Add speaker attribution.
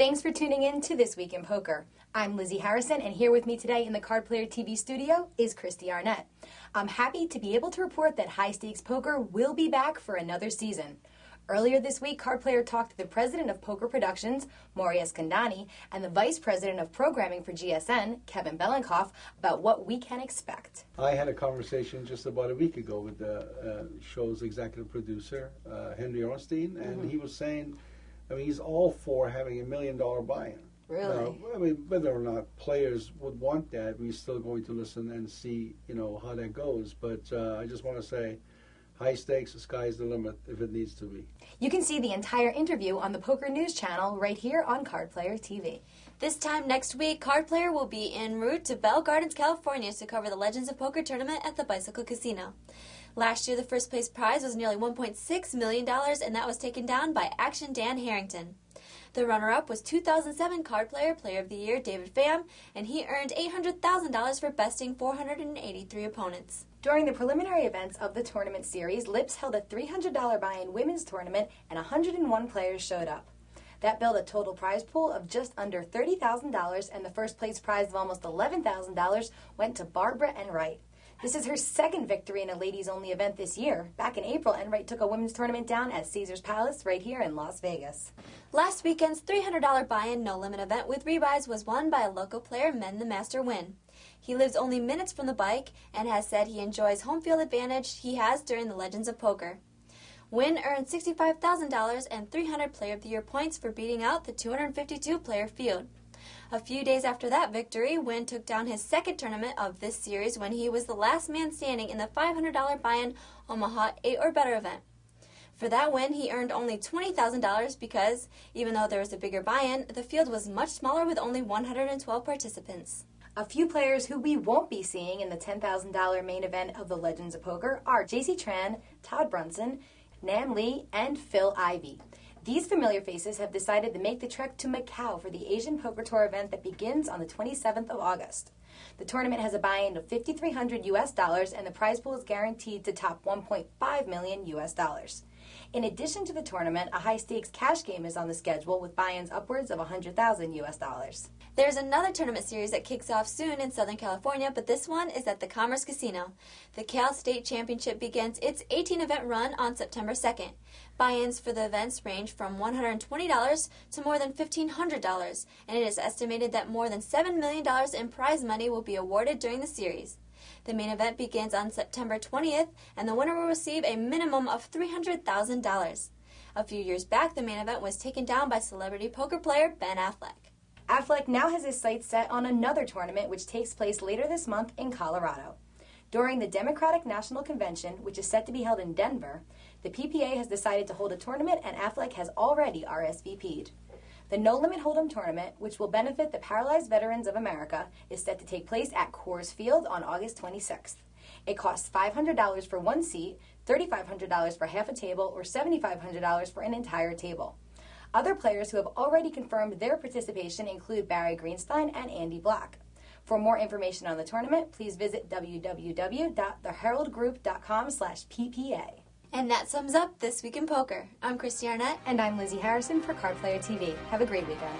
Speaker 1: Thanks for tuning in to This Week in Poker. I'm Lizzie Harrison, and here with me today in the Card Player TV studio is Christy Arnett. I'm happy to be able to report that High Stakes Poker will be back for another season. Earlier this week, Card Player talked to the president of Poker Productions, Maury Eskandani, and the vice president of programming for GSN, Kevin Belenkoff, about what we can expect.
Speaker 2: I had a conversation just about a week ago with the show's executive producer, Henry Ornstein, and he was saying, he's all for having $1 million buy-in.
Speaker 1: Really?
Speaker 2: Now, whether or not players would want that, we're still going to listen and see, how that goes. But I just want to say, high stakes, the sky's the limit if it needs to be.
Speaker 1: You can see the entire interview on the Poker News channel right here on Card Player TV.
Speaker 3: This time next week, Card Player will be en route to Bell Gardens, California to cover the Legends of Poker tournament at the Bicycle Casino. Last year, the first place prize was nearly $1.6 million, and that was taken down by Action Dan Harrington. The runner-up was 2007 Card Player Player of the Year David Pham, and he earned $800,000 for besting 483 opponents.
Speaker 1: During the preliminary events of the tournament series, Lips held a $300 buy-in women's tournament, and 101 players showed up. That built a total prize pool of just under $30,000, and the first place prize of almost $11,000 went to Barbara Enright. This is her second victory in a ladies-only event this year. Back in April, Enright took a women's tournament down at Caesars Palace right here in Las Vegas.
Speaker 3: Last weekend's $300 buy-in no-limit event with rebuys was won by a local player, Men the Master Win. He lives only minutes from the bike and has said he enjoys home field advantage he has during the Legends of Poker. Win earned $65,000 and 300 Player of the Year points for beating out the 252-player field. A few days after that victory, Win took down his second tournament of this series when he was the last man standing in the $500 buy-in Omaha 8 or better event. For that win, he earned only $20,000 because, even though there was a bigger buy-in, the field was much smaller with only 112 participants.
Speaker 1: A few players who we won't be seeing in the $10,000 main event of the Legends of Poker are JC Tran, Todd Brunson, Nam Lee, and Phil Ivey. These familiar faces have decided to make the trek to Macau for the Asian Poker Tour event that begins on the 27th of August. The tournament has a buy-in of $5,300 and the prize pool is guaranteed to top $1.5 million. In addition to the tournament, a high-stakes cash game is on the schedule with buy-ins upwards of $100,000.
Speaker 3: There's another tournament series that kicks off soon in Southern California, but this one is at the Commerce Casino. The Cal State Championship begins its 18-event run on September 2nd. Buy-ins for the events range from $120 to more than $1,500, and it is estimated that more than $7 million in prize money will be awarded during the series. The main event begins on September 20th, and the winner will receive a minimum of $300,000. A few years back, the main event was taken down by celebrity poker player Ben Affleck.
Speaker 1: Affleck now has his sights set on another tournament which takes place later this month in Colorado. During the Democratic National Convention, which is set to be held in Denver, the PPA has decided to hold a tournament and Affleck has already RSVP'd. The No Limit Hold'em tournament, which will benefit the Paralyzed Veterans of America, is set to take place at Coors Field on August 26th. It costs $500 for one seat, $3,500 for half a table, or $7,500 for an entire table. Other players who have already confirmed their participation include Barry Greenstein and Andy Black. For more information on the tournament, please visit www.theheraldgroup.com/PPA.
Speaker 3: And that sums up This Week in Poker. I'm Christy Arnett.
Speaker 1: And I'm Lizzie Harrison for Card Player TV. Have a great weekend.